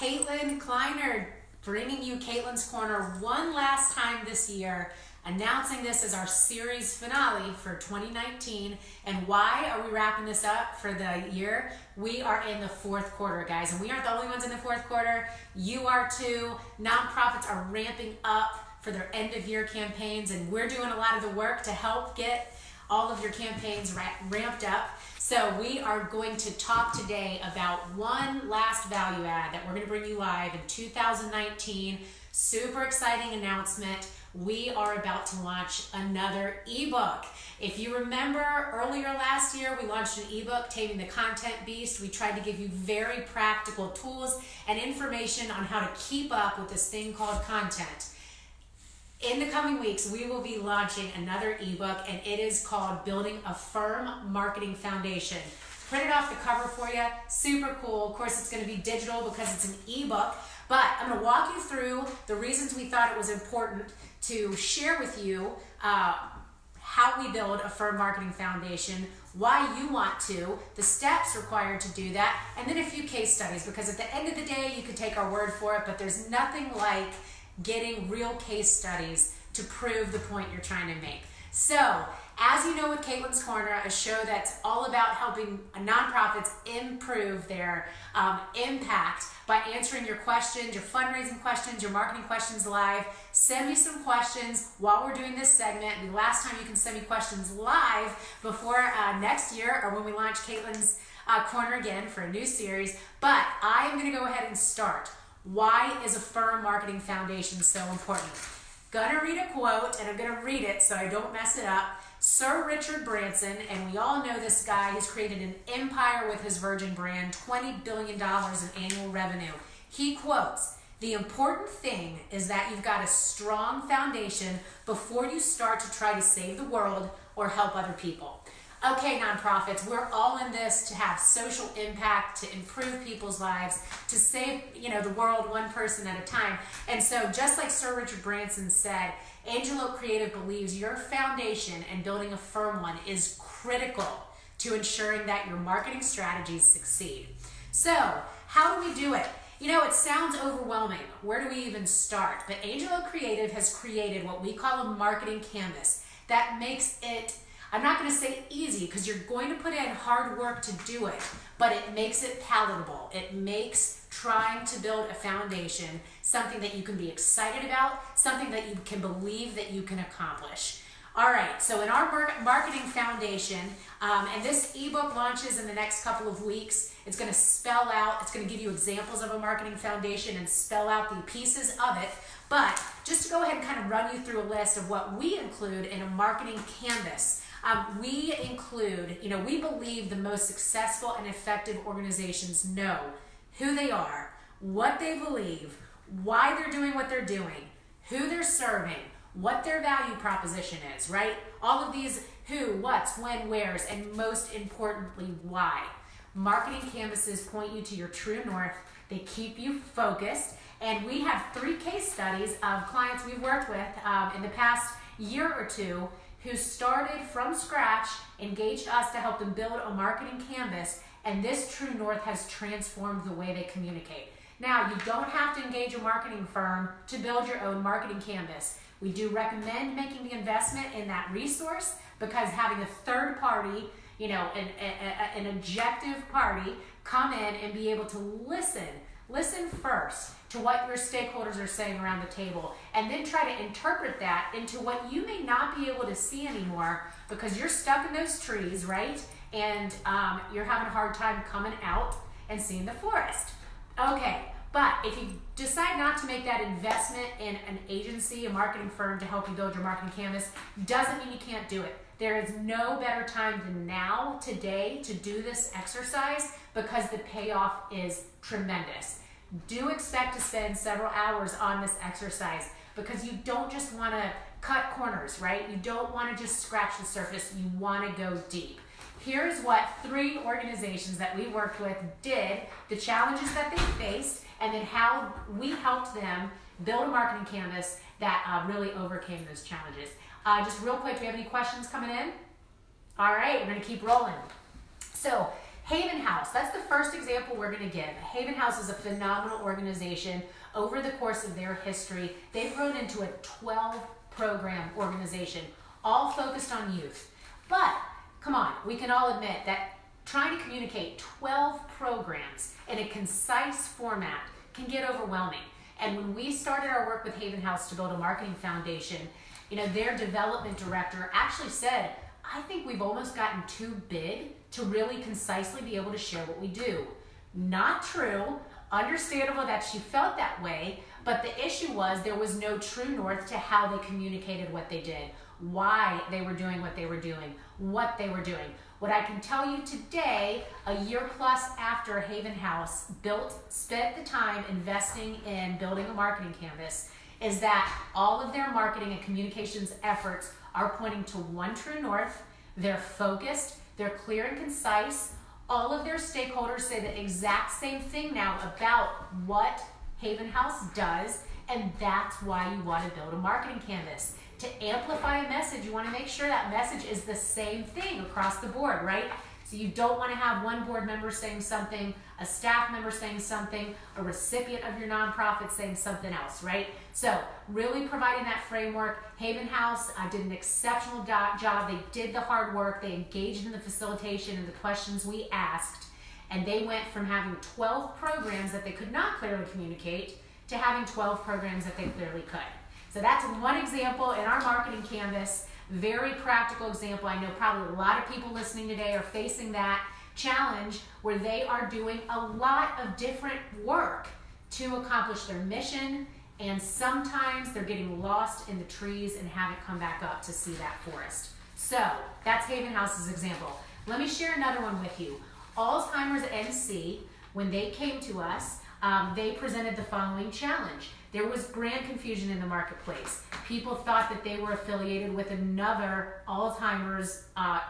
Caitlin Kleiner, bringing you Caitlin's Corner one last time this year, announcing this as our series finale for 2019. And why are we wrapping this up for the year? We are in the fourth quarter, guys, and we aren't the only ones in the fourth quarter. You are too. Nonprofits are ramping up for their end of year campaigns, and we're doing a lot of the work to help get all of your campaigns ramped up. So we are going to talk today about one last value add that we're going to bring you live in 2019. Super exciting announcement. We are about to launch another ebook. If you remember earlier last year, we launched an ebook, Taming the Content Beast. We tried to give you very practical tools and information on how to keep up with this thing called content. In the coming weeks, we will be launching another ebook, and it is called Building a Firm Marketing Foundation. Printed off the cover for you, super cool. Of course, it's going to be digital because it's an ebook, but I'm going to walk you through the reasons we thought it was important to share with you how we build a firm marketing foundation, why you want to, the steps required to do that, and then a few case studies, because at the end of the day, you can take our word for it, but there's nothing like getting real case studies to prove the point you're trying to make. So, as you know with Caitlin's Corner, a show that's all about helping nonprofits improve their impact by answering your questions, your fundraising questions, your marketing questions live. Send me some questions while we're doing this segment. The last time you can send me questions live before next year, or when we launch Caitlin's Corner again for a new series. But I am going to go ahead and start. Why is a firm marketing foundation so important? Gonna read a quote, and I'm gonna read it so I don't mess it up. Sir Richard Branson, and we all know this guy, he's created an empire with his Virgin brand, $20 billion in annual revenue. He quotes, "The important thing is that you've got a strong foundation before you start to try to save the world or help other people." Okay, nonprofits, we're all in this to have social impact, to improve people's lives, to save, the world one person at a time. And so just like Sir Richard Branson said, Angelo Creative believes your foundation and building a firm one is critical to ensuring that your marketing strategies succeed. So how do we do it? It sounds overwhelming. Where do we even start? But Angelo Creative has created what we call a marketing canvas that makes it, I'm not going to say easy because you're going to put in hard work to do it, but it makes it palatable. It makes trying to build a foundation something that you can be excited about, something that you can believe that you can accomplish. All right, so in our marketing foundation, and this ebook launches in the next couple of weeks, it's going to spell out, it's going to give you examples of a marketing foundation and spell out the pieces of it. But just to go ahead and kind of run you through a list of what we include in a marketing canvas. We include, we believe the most successful and effective organizations know who they are, what they believe, why they're doing what they're doing, who they're serving, what their value proposition is, right? All of these who, what's, when, where's, and most importantly, why. Marketing canvases point you to your true north. They keep you focused. And we have 3 case studies of clients we've worked with in the past year or two who started from scratch, engaged us to help them build a marketing canvas, and this true north has transformed the way they communicate. Now, you don't have to engage a marketing firm to build your own marketing canvas. We do recommend making the investment in that resource because having a third party, an objective party come in and be able to listen first to what your stakeholders are saying around the table, and then try to interpret that into what you may not be able to see anymore because you're stuck in those trees, right? And you're having a hard time coming out and seeing the forest. Okay, but if you decide not to make that investment in an agency, a marketing firm to help you build your marketing canvas, doesn't mean you can't do it. There is no better time than now, today, to do this exercise because the payoff is tremendous. Do expect to spend several hours on this exercise because you don't just want to cut corners, right? You don't want to just scratch the surface. You want to go deep. Here's what 3 organizations that we worked with did, the challenges that they faced, and then how we helped them build a marketing canvas that really overcame those challenges. Just real quick, do we have any questions coming in? All right, we're going to keep rolling. So Haven House, that's the first example we're going to give. Haven House is a phenomenal organization. Over the course of their history, they've grown into a 12-program organization, all focused on youth. But, come on, we can all admit that trying to communicate 12 programs in a concise format can get overwhelming. And when we started our work with Haven House to build a marketing foundation, their development director actually said, I think we've almost gotten too big to really concisely be able to share what we do. Not true. Understandable that she felt that way, but the issue was there was no true north to how they communicated what they did, why they were doing what they were doing, what they were doing. What I can tell you today, a year plus after Haven House spent the time investing in building a marketing canvas, is that all of their marketing and communications efforts are pointing to one true north. They're focused, they're clear and concise. All of their stakeholders say the exact same thing now about what Haven House does, and that's why you want to build a marketing canvas. To amplify a message, you want to make sure that message is the same thing across the board, right? So you don't want to have one board member saying something, a staff member saying something, a recipient of your nonprofit saying something else, right? So really providing that framework. Haven House did an exceptional job. They did the hard work. They engaged in the facilitation and the questions we asked. And they went from having 12 programs that they could not clearly communicate to having 12 programs that they clearly could. So that's one example in our marketing canvas. Very practical example. I know probably a lot of people listening today are facing that challenge where they are doing a lot of different work to accomplish their mission, and sometimes they're getting lost in the trees and haven't come back up to see that forest. So that's Haven House's example. Let me share another one with you. Alzheimer's NC, when they came to us, they presented the following challenge. There was brand confusion in the marketplace. People thought that they were affiliated with another Alzheimer's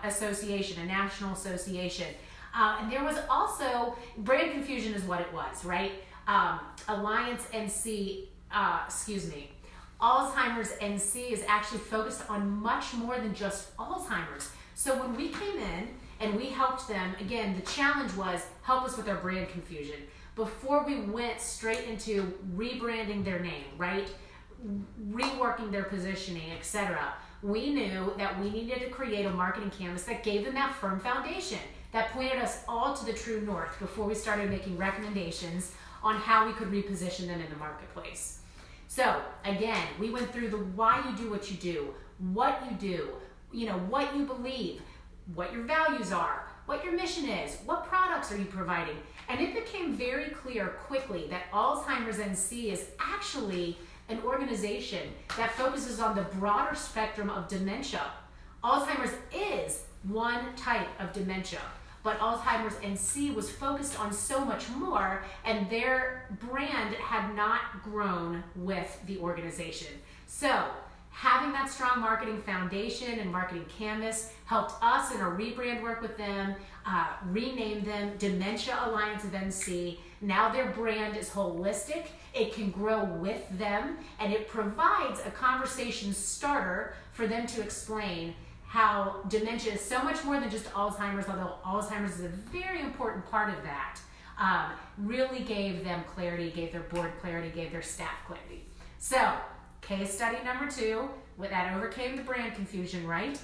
association, a national association. And there was also, brand confusion is what it was, right? Alliance NC, Alzheimer's NC is actually focused on much more than just Alzheimer's. So when we came in and we helped them, again, the challenge was help us with our brand confusion. Before we went straight into rebranding their name, right? Reworking their positioning, etc., we knew that we needed to create a marketing canvas that gave them that firm foundation, that pointed us all to the true north before we started making recommendations on how we could reposition them in the marketplace. So again, we went through the why you do what you do, what you believe, what your values are, what your mission is, what products are you providing. And it became very clear quickly that Alzheimer's NC is actually an organization that focuses on the broader spectrum of dementia. Alzheimer's is one type of dementia, but Alzheimer's NC was focused on so much more, and their brand had not grown with the organization. So having that strong marketing foundation and marketing canvas helped us in our rebrand work with them, rename them Dementia Alliance of NC. Now their brand is holistic, it can grow with them, and it provides a conversation starter for them to explain how dementia is so much more than just Alzheimer's, although Alzheimer's is a very important part of that. Really gave them clarity, gave their board clarity, gave their staff clarity. So, case study number 2, that overcame the brand confusion, right?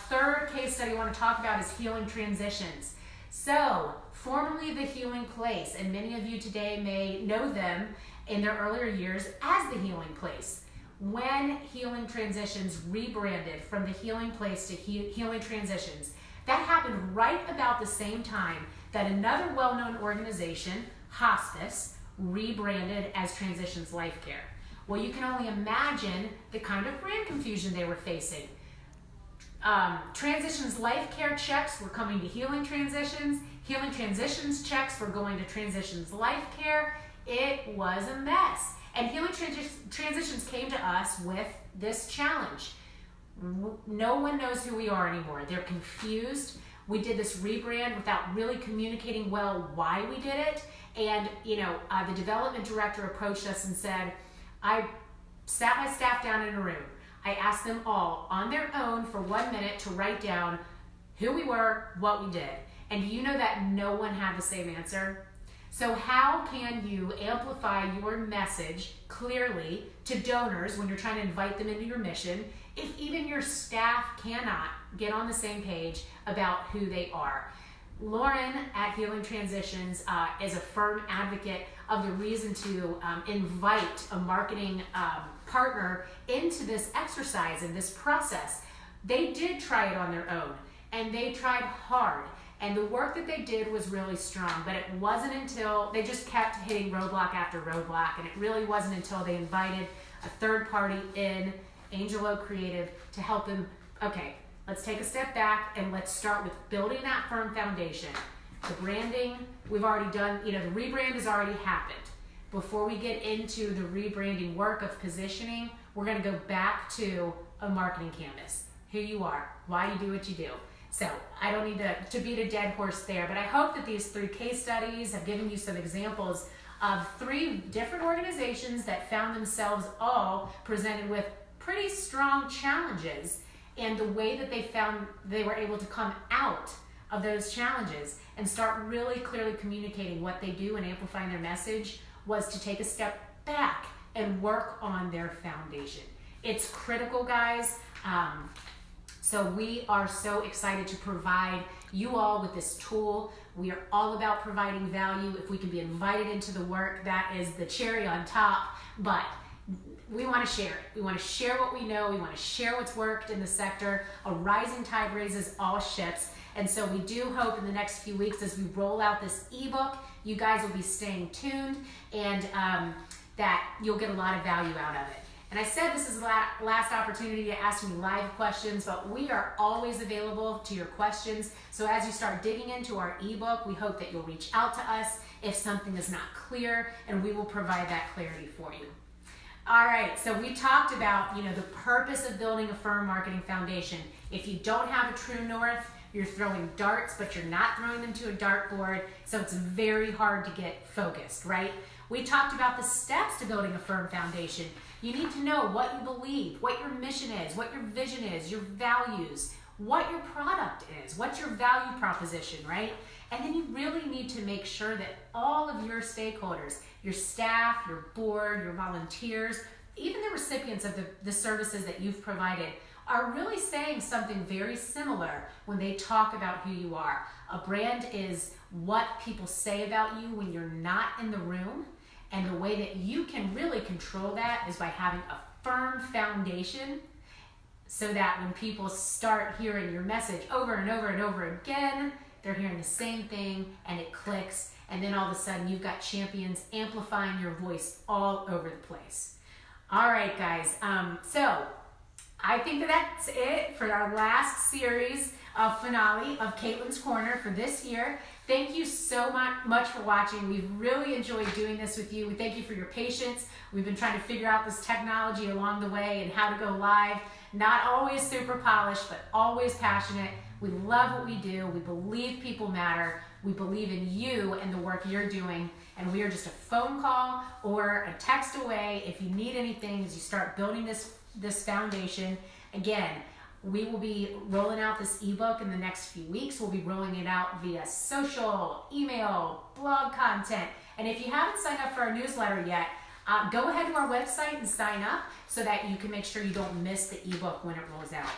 Third case study I want to talk about is healing transitions. So, formerly the Healing Place, and many of you today may know them in their earlier years as the Healing Place. When Healing Transitions rebranded from the Healing Place to Healing Transitions, that happened right about the same time that another well-known organization, Hospice, rebranded as Transitions Life Care. Well, you can only imagine the kind of brand confusion they were facing. Transitions Life Care checks were coming to Healing Transitions. Healing Transitions checks were going to Transitions Life Care. It was a mess. And Healing Transitions came to us with this challenge. No one knows who we are anymore. They're confused. We did this rebrand without really communicating well why we did it. And, the development director approached us and said, I sat my staff down in a room. I asked them all on their own for 1 minute to write down who we were, what we did. And do you know that no one had the same answer? So how can you amplify your message clearly to donors when you're trying to invite them into your mission if even your staff cannot get on the same page about who they are? Lauren at Healing Transitions is a firm advocate of the reason to invite a marketing partner into this exercise and this process. They did try it on their own, and they tried hard. And the work that they did was really strong, but it wasn't until they just kept hitting roadblock after roadblock, and it really wasn't until they invited a third party in, Angelo Creative, to help them, okay, let's take a step back and let's start with building that firm foundation. The branding, we've already done, the rebrand has already happened. Before we get into the rebranding work of positioning, we're gonna go back to a marketing canvas. Who you are, why you do what you do. So I don't need to beat a dead horse there, but I hope that these 3 case studies have given you some examples of 3 different organizations that found themselves all presented with pretty strong challenges, and the way that they were able to come out of those challenges and start really clearly communicating what they do and amplifying their message was to take a step back and work on their foundation. It's critical, guys. So we are so excited to provide you all with this tool. We are all about providing value. If we can be invited into the work, that is the cherry on top, but we want to share it. We want to share what we know. We want to share what's worked in the sector. A rising tide raises all ships. And so we do hope in the next few weeks as we roll out this ebook, you guys will be staying tuned and that you'll get a lot of value out of it. And I said this is the last opportunity to ask me live questions, but we are always available to your questions. So as you start digging into our ebook, we hope that you'll reach out to us if something is not clear, and we will provide that clarity for you. All right, so we talked about, the purpose of building a firm marketing foundation. If you don't have a true north, you're throwing darts, but you're not throwing them to a dartboard, so it's very hard to get focused, right? We talked about the steps to building a firm foundation. You need to know what you believe, what your mission is, what your vision is, your values, what your product is, what's your value proposition, right? And then you really need to make sure that all of your stakeholders, your staff, your board, your volunteers, even the recipients of the services that you've provided are really saying something very similar when they talk about who you are. A brand is what people say about you when you're not in the room. And the way that you can really control that is by having a firm foundation so that when people start hearing your message over and over and over again, they're hearing the same thing and it clicks. And then all of a sudden you've got champions amplifying your voice all over the place. All right, guys. So I think that's it for our last series of finale of Caitlin's Corner for this year. Thank you so much for watching. We've really enjoyed doing this with you. We thank you for your patience. We've been trying to figure out this technology along the way and how to go live. Not always super polished, but always passionate. We love what we do. We believe people matter. We believe in you and the work you're doing. And we are just a phone call or a text away if you need anything as you start building this foundation. Again, we will be rolling out this ebook in the next few weeks. We'll be rolling it out via social, email, blog content. And if you haven't signed up for our newsletter yet, go ahead to our website and sign up so that you can make sure you don't miss the ebook when it rolls out.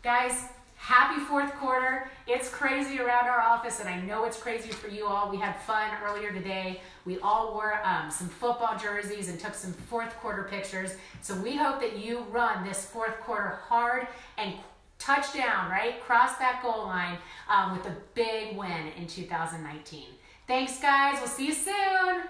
Guys, happy 4th quarter. It's crazy around our office, and I know it's crazy for you all. We had fun earlier today. We all wore some football jerseys and took some 4th quarter pictures. So we hope that you run this 4th quarter hard and touchdown, right? Cross that goal line with a big win in 2019. Thanks, guys. We'll see you soon.